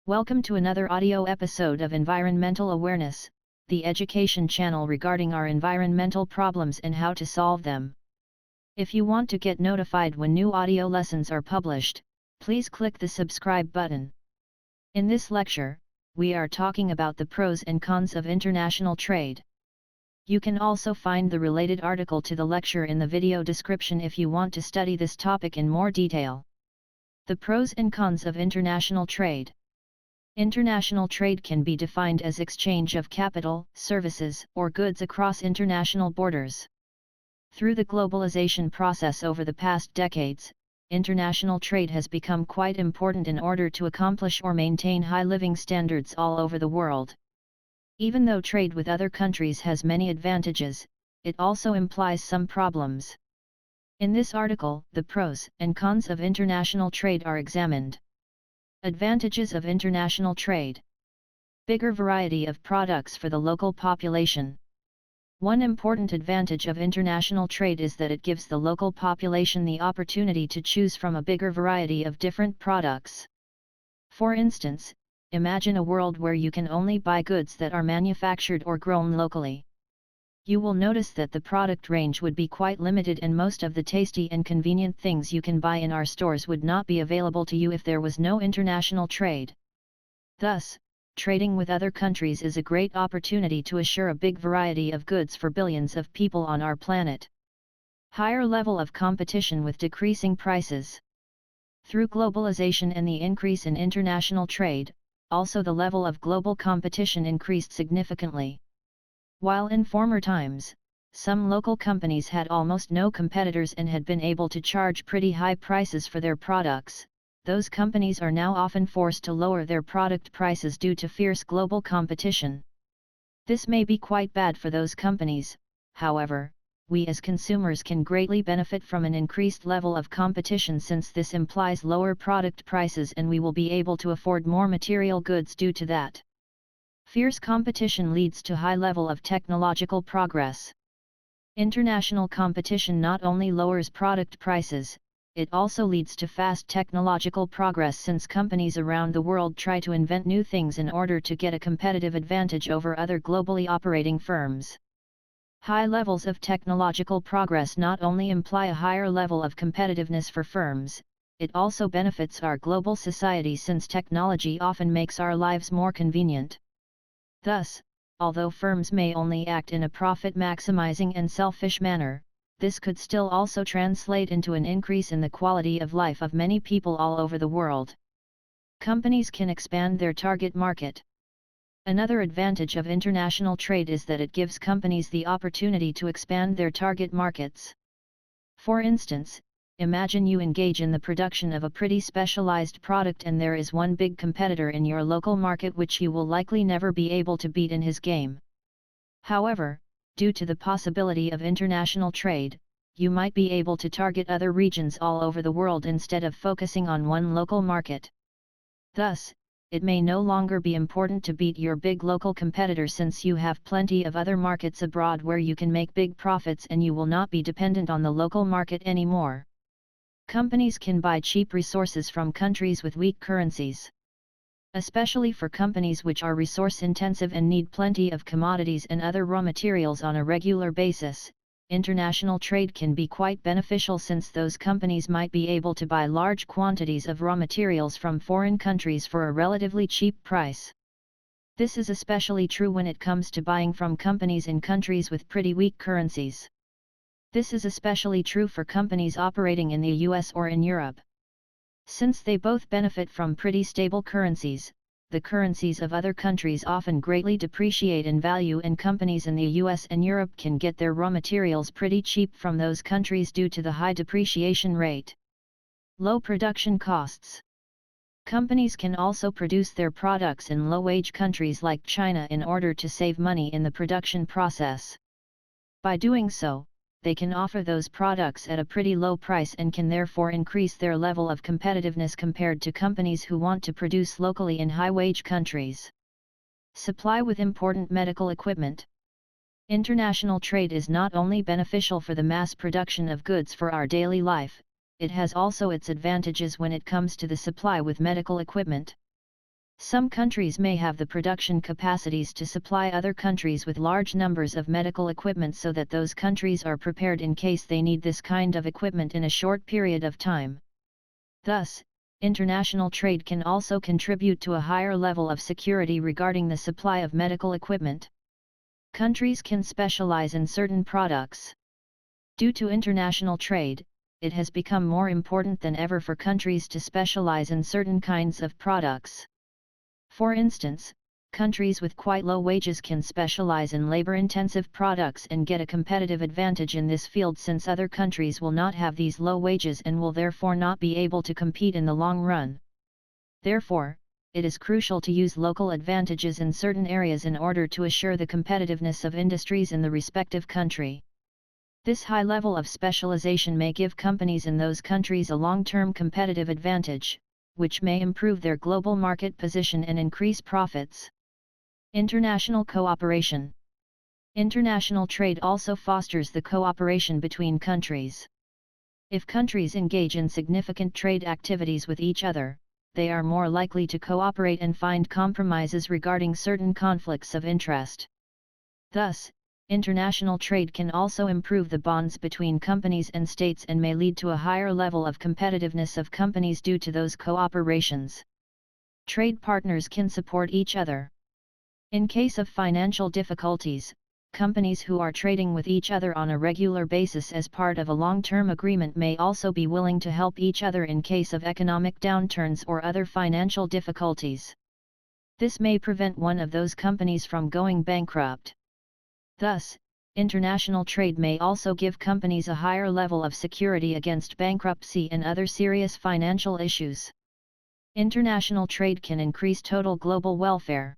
Welcome to another audio episode of Environmental Awareness, the education channel regarding our environmental problems and how to solve them. If you want to get notified when new audio lessons are published, please click the subscribe button. In this lecture, we are talking about the pros and cons of international trade. You can also find the related article to the lecture in the video description if you want to study this topic in more detail. The pros and cons of international trade. International trade can be defined as exchange of capital, services, or goods across international borders. Through the globalization process over the past decades, international trade has become quite important in order to accomplish or maintain high living standards all over the world. Even though trade with other countries has many advantages, it also implies some problems. In this article, the pros and cons of international trade are examined. Advantages of international trade. Bigger variety of products for the local population. One important advantage of international trade is that it gives the local population the opportunity to choose from a bigger variety of different products. For instance, imagine a world where you can only buy goods that are manufactured or grown locally. You will notice that the product range would be quite limited and most of the tasty and convenient things you can buy in our stores would not be available to you if there was no international trade. Thus, trading with other countries is a great opportunity to assure a big variety of goods for billions of people on our planet. Higher level of competition with decreasing prices. Through globalization and the increase in international trade, also the level of global competition increased significantly. While in former times, some local companies had almost no competitors and had been able to charge pretty high prices for their products, those companies are now often forced to lower their product prices due to fierce global competition. This may be quite bad for those companies, however, we as consumers can greatly benefit from an increased level of competition since this implies lower product prices and we will be able to afford more material goods due to that. Fierce competition leads to high level of technological progress. International competition not only lowers product prices, it also leads to fast technological progress since companies around the world try to invent new things in order to get a competitive advantage over other globally operating firms. High levels of technological progress not only imply a higher level of competitiveness for firms, it also benefits our global society since technology often makes our lives more convenient. Thus, although firms may only act in a profit-maximizing and selfish manner, this could still also translate into an increase in the quality of life of many people all over the world. Companies can expand their target market. Another advantage of international trade is that it gives companies the opportunity to expand their target markets. For instance, imagine you engage in the production of a pretty specialized product and there is one big competitor in your local market which you will likely never be able to beat in his game. However, due to the possibility of international trade, you might be able to target other regions all over the world instead of focusing on one local market. Thus, it may no longer be important to beat your big local competitor since you have plenty of other markets abroad where you can make big profits and you will not be dependent on the local market anymore. Companies can buy cheap resources from countries with weak currencies. Especially for companies which are resource-intensive and need plenty of commodities and other raw materials on a regular basis, international trade can be quite beneficial since those companies might be able to buy large quantities of raw materials from foreign countries for a relatively cheap price. This is especially true when it comes to buying from companies in countries with pretty weak currencies. This is especially true for companies operating in the US or in Europe. Since they both benefit from pretty stable currencies, the currencies of other countries often greatly depreciate in value and companies in the US and Europe can get their raw materials pretty cheap from those countries due to the high depreciation rate. Low production costs. Companies can also produce their products in low-wage countries like China in order to save money in the production process. By doing so, they can offer those products at a pretty low price and can therefore increase their level of competitiveness compared to companies who want to produce locally in high-wage countries. Supply with important medical equipment. International trade is not only beneficial for the mass production of goods for our daily life, it has also its advantages when it comes to the supply with medical equipment. Some countries may have the production capacities to supply other countries with large numbers of medical equipment so that those countries are prepared in case they need this kind of equipment in a short period of time. Thus, international trade can also contribute to a higher level of security regarding the supply of medical equipment. Countries can specialize in certain products. Due to international trade, it has become more important than ever for countries to specialize in certain kinds of products. For instance, countries with quite low wages can specialize in labor-intensive products and get a competitive advantage in this field, since other countries will not have these low wages and will therefore not be able to compete in the long run. Therefore, it is crucial to use local advantages in certain areas in order to assure the competitiveness of industries in the respective country. This high level of specialization may give companies in those countries a long-term competitive advantage, which may improve their global market position and increase profits. International cooperation. International trade also fosters the cooperation between countries. If countries engage in significant trade activities with each other, they are more likely to cooperate and find compromises regarding certain conflicts of interest. Thus, international trade can also improve the bonds between companies and states and may lead to a higher level of competitiveness of companies due to those cooperations. Trade partners can support each other. In case of financial difficulties, companies who are trading with each other on a regular basis as part of a long-term agreement may also be willing to help each other in case of economic downturns or other financial difficulties. This may prevent one of those companies from going bankrupt. Thus, international trade may also give companies a higher level of security against bankruptcy and other serious financial issues. International trade can increase total global welfare.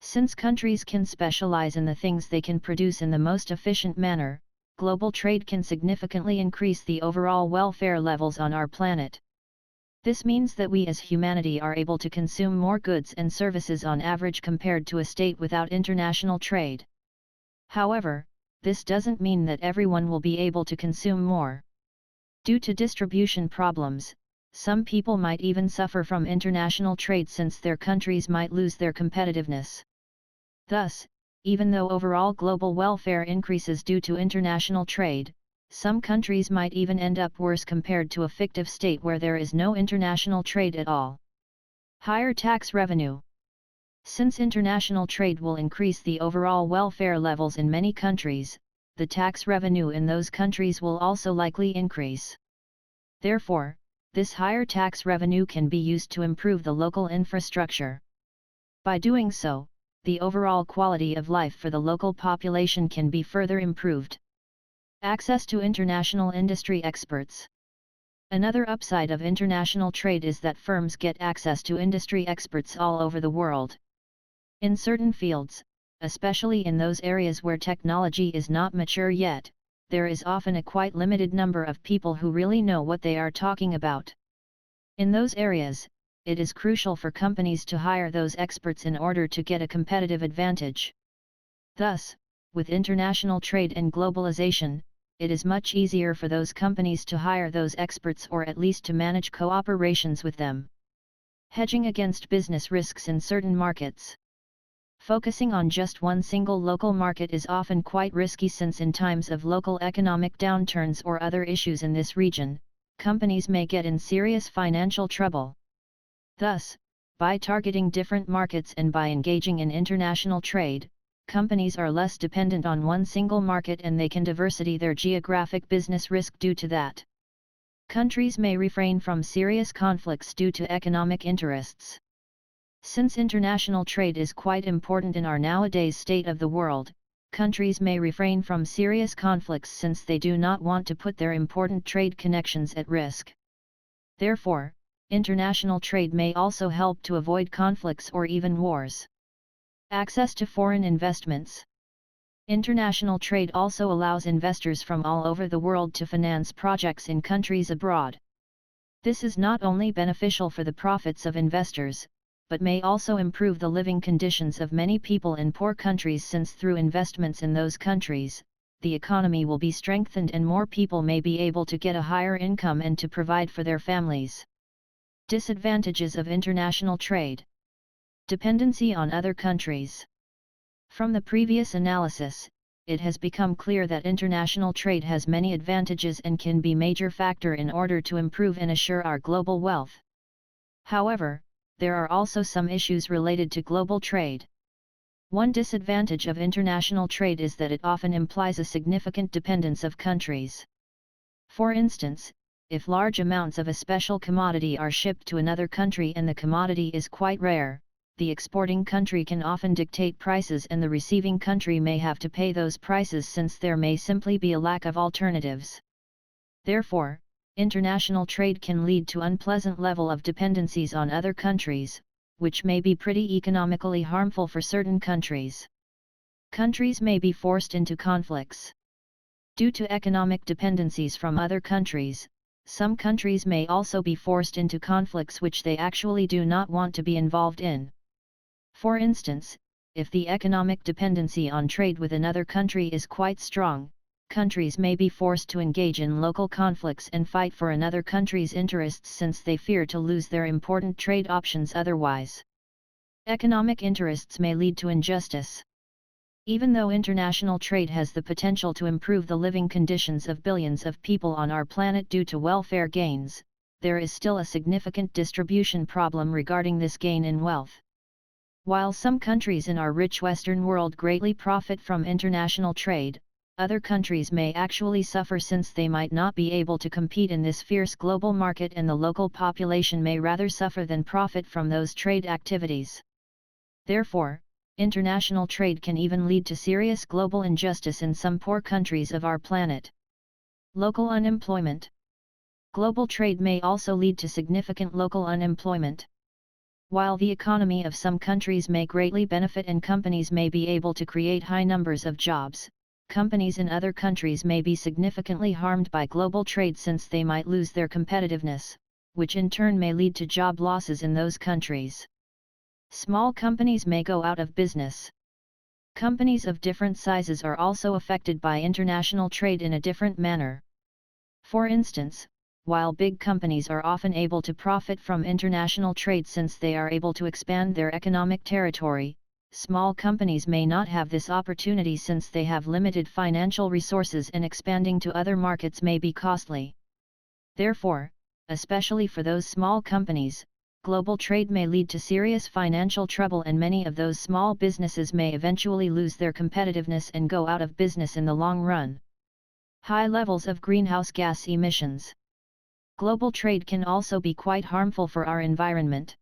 Since countries can specialize in the things they can produce in the most efficient manner, global trade can significantly increase the overall welfare levels on our planet. This means that we as humanity are able to consume more goods and services on average compared to a state without international trade. However, this doesn't mean that everyone will be able to consume more. Due to distribution problems, some people might even suffer from international trade since their countries might lose their competitiveness. Thus, even though overall global welfare increases due to international trade, some countries might even end up worse compared to a fictive state where there is no international trade at all. Higher tax revenue. Since international trade will increase the overall welfare levels in many countries, the tax revenue in those countries will also likely increase. Therefore, this higher tax revenue can be used to improve the local infrastructure. By doing so, the overall quality of life for the local population can be further improved. Access to international industry experts. Another upside of international trade is that firms get access to industry experts all over the world. In certain fields, especially in those areas where technology is not mature yet, there is often a quite limited number of people who really know what they are talking about. In those areas, it is crucial for companies to hire those experts in order to get a competitive advantage. Thus, with international trade and globalization, it is much easier for those companies to hire those experts or at least to manage cooperations with them. Hedging against business risks in certain markets. Focusing on just one single local market is often quite risky, since in times of local economic downturns or other issues in this region, companies may get in serious financial trouble. Thus, by targeting different markets and by engaging in international trade, companies are less dependent on one single market and they can diversify their geographic business risk due to that. Countries may refrain from serious conflicts due to economic interests. Since international trade is quite important in our nowadays state of the world, countries may refrain from serious conflicts since they do not want to put their important trade connections at risk. Therefore, international trade may also help to avoid conflicts or even wars. Access to foreign investments. International trade also allows investors from all over the world to finance projects in countries abroad. This is not only beneficial for the profits of investors, but may also improve the living conditions of many people in poor countries, since through investments in those countries, the economy will be strengthened and more people may be able to get a higher income and to provide for their families. Disadvantages of international trade. Dependency on other countries. From the previous analysis, it has become clear that international trade has many advantages and can be a major factor in order to improve and assure our global wealth. However, there are also some issues related to global trade. One disadvantage of international trade is that it often implies a significant dependence of countries. For instance, if large amounts of a special commodity are shipped to another country and the commodity is quite rare, the exporting country can often dictate prices and the receiving country may have to pay those prices since there may simply be a lack of alternatives. Therefore, international trade can lead to unpleasant level of dependencies on other countries, which may be pretty economically harmful for certain countries. Countries may be forced into conflicts. Due to economic dependencies from other countries, some countries may also be forced into conflicts which they actually do not want to be involved in. For instance, if the economic dependency on trade with another country is quite strong, countries may be forced to engage in local conflicts and fight for another country's interests since they fear to lose their important trade options otherwise. Economic interests may lead to injustice. Even though international trade has the potential to improve the living conditions of billions of people on our planet due to welfare gains, there is still a significant distribution problem regarding this gain in wealth. While some countries in our rich Western world greatly profit from international trade, other countries may actually suffer since they might not be able to compete in this fierce global market and the local population may rather suffer than profit from those trade activities. Therefore, international trade can even lead to serious global injustice in some poor countries of our planet. Local unemployment. Global trade may also lead to significant local unemployment. While the economy of some countries may greatly benefit and companies may be able to create high numbers of jobs, companies in other countries may be significantly harmed by global trade since they might lose their competitiveness, which in turn may lead to job losses in those countries. Small companies may go out of business. Companies of different sizes are also affected by international trade in a different manner. For instance, while big companies are often able to profit from international trade since they are able to expand their economic territory, small companies may not have this opportunity since they have limited financial resources and expanding to other markets may be costly. Therefore, especially for those small companies, global trade may lead to serious financial trouble and many of those small businesses may eventually lose their competitiveness and go out of business in the long run. High levels of greenhouse gas emissions. Global trade can also be quite harmful for our environment.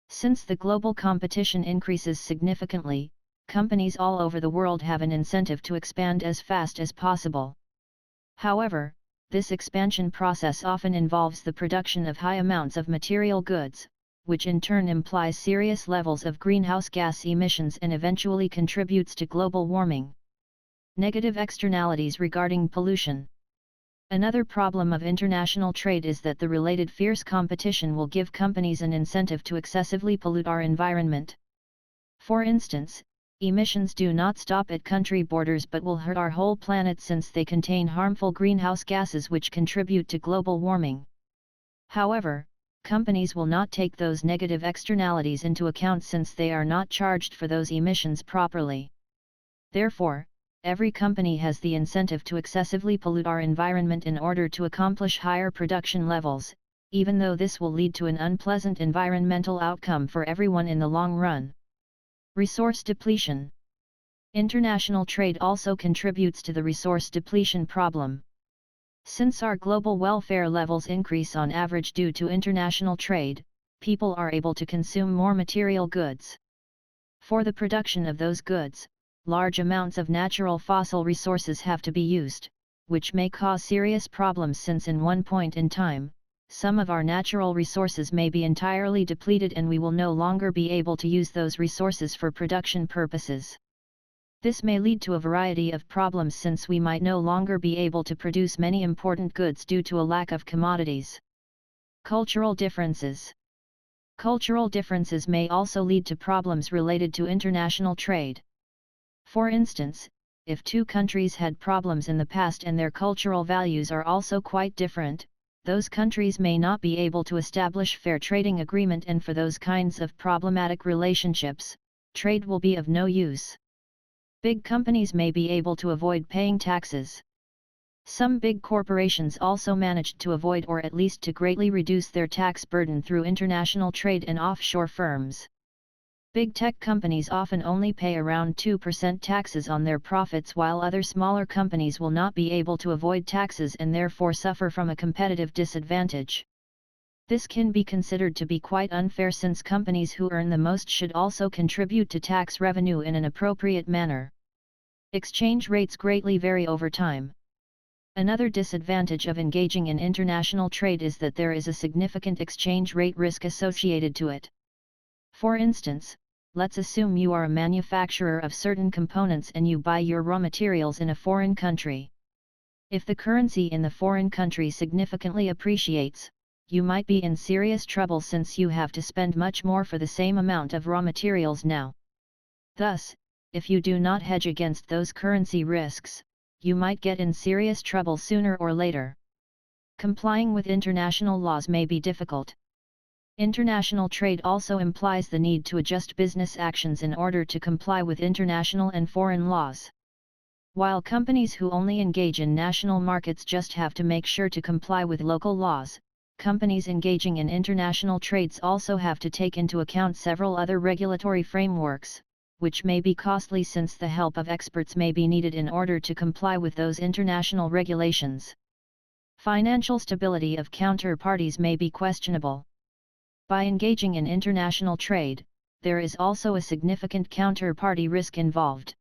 Since the global competition increases significantly, companies all over the world have an incentive to expand as fast as possible. However, this expansion process often involves the production of high amounts of material goods, which in turn implies serious levels of greenhouse gas emissions and eventually contributes to global warming. Negative externalities regarding pollution. Another problem of international trade is that the related fierce competition will give companies an incentive to excessively pollute our environment. For instance, emissions do not stop at country borders but will hurt our whole planet since they contain harmful greenhouse gases which contribute to global warming. However, companies will not take those negative externalities into account since they are not charged for those emissions properly. Therefore, every company has the incentive to excessively pollute our environment in order to accomplish higher production levels, even though this will lead to an unpleasant environmental outcome for everyone in the long run. Resource depletion. International trade also contributes to the resource depletion problem. Since our global welfare levels increase on average due to international trade, people are able to consume more material goods. For the production of those goods, large amounts of natural fossil resources have to be used, which may cause serious problems since in one point in time, some of our natural resources may be entirely depleted and we will no longer be able to use those resources for production purposes. This may lead to a variety of problems since we might no longer be able to produce many important goods due to a lack of commodities. Cultural differences. Cultural differences may also lead to problems related to international trade. For instance, if two countries had problems in the past and their cultural values are also quite different, those countries may not be able to establish fair trading agreement, and for those kinds of problematic relationships, trade will be of no use. Big companies may be able to avoid paying taxes. Some big corporations also managed to avoid or at least to greatly reduce their tax burden through international trade and offshore firms. Big tech companies often only pay around 2% taxes on their profits, while other smaller companies will not be able to avoid taxes and therefore suffer from a competitive disadvantage. This can be considered to be quite unfair, since companies who earn the most should also contribute to tax revenue in an appropriate manner. Exchange rates greatly vary over time. Another disadvantage of engaging in international trade is that there is a significant exchange rate risk associated to it. For instance, let's assume you are a manufacturer of certain components and you buy your raw materials in a foreign country. If the currency in the foreign country significantly appreciates, you might be in serious trouble, since you have to spend much more for the same amount of raw materials now. Thus, if you do not hedge against those currency risks, you might get in serious trouble sooner or later. Complying with international laws may be difficult. International trade also implies the need to adjust business actions in order to comply with international and foreign laws. While companies who only engage in national markets just have to make sure to comply with local laws, companies engaging in international trades also have to take into account several other regulatory frameworks, which may be costly, since the help of experts may be needed in order to comply with those international regulations. Financial stability of counterparties may be questionable. By engaging in international trade, there is also a significant counterparty risk involved.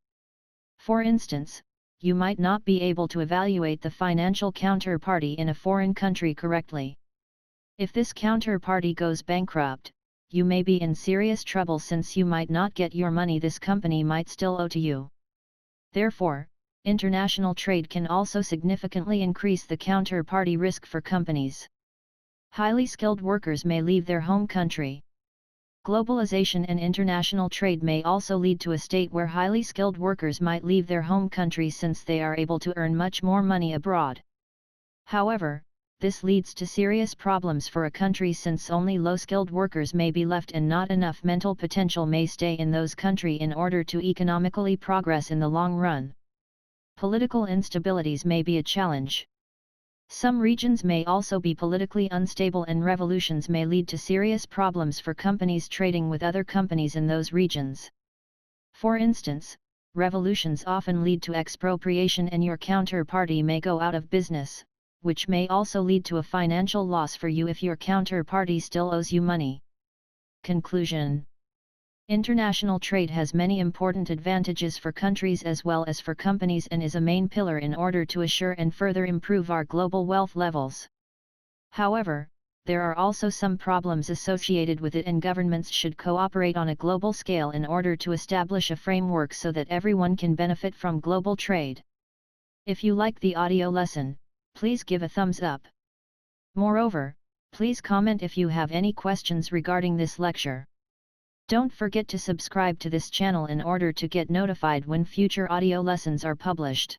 For instance, you might not be able to evaluate the financial counterparty in a foreign country correctly. If this counterparty goes bankrupt, you may be in serious trouble, since you might not get your money this company might still owe to you. Therefore, international trade can also significantly increase the counterparty risk for companies. Highly skilled workers may leave their home country. Globalization and international trade may also lead to a state where highly skilled workers might leave their home country, since they are able to earn much more money abroad. However, this leads to serious problems for a country, since only low-skilled workers may be left and not enough mental potential may stay in those countries in order to economically progress in the long run. Political instabilities may be a challenge. Some regions may also be politically unstable, and revolutions may lead to serious problems for companies trading with other companies in those regions. For instance, revolutions often lead to expropriation, and your counterparty may go out of business, which may also lead to a financial loss for you if your counterparty still owes you money. Conclusion: international trade has many important advantages for countries as well as for companies, and is a main pillar in order to assure and further improve our global wealth levels. However, there are also some problems associated with it, and governments should cooperate on a global scale in order to establish a framework so that everyone can benefit from global trade. If you like the audio lesson, please give a thumbs up. Moreover, please comment if you have any questions regarding this lecture. Don't forget to subscribe to this channel in order to get notified when future audio lessons are published.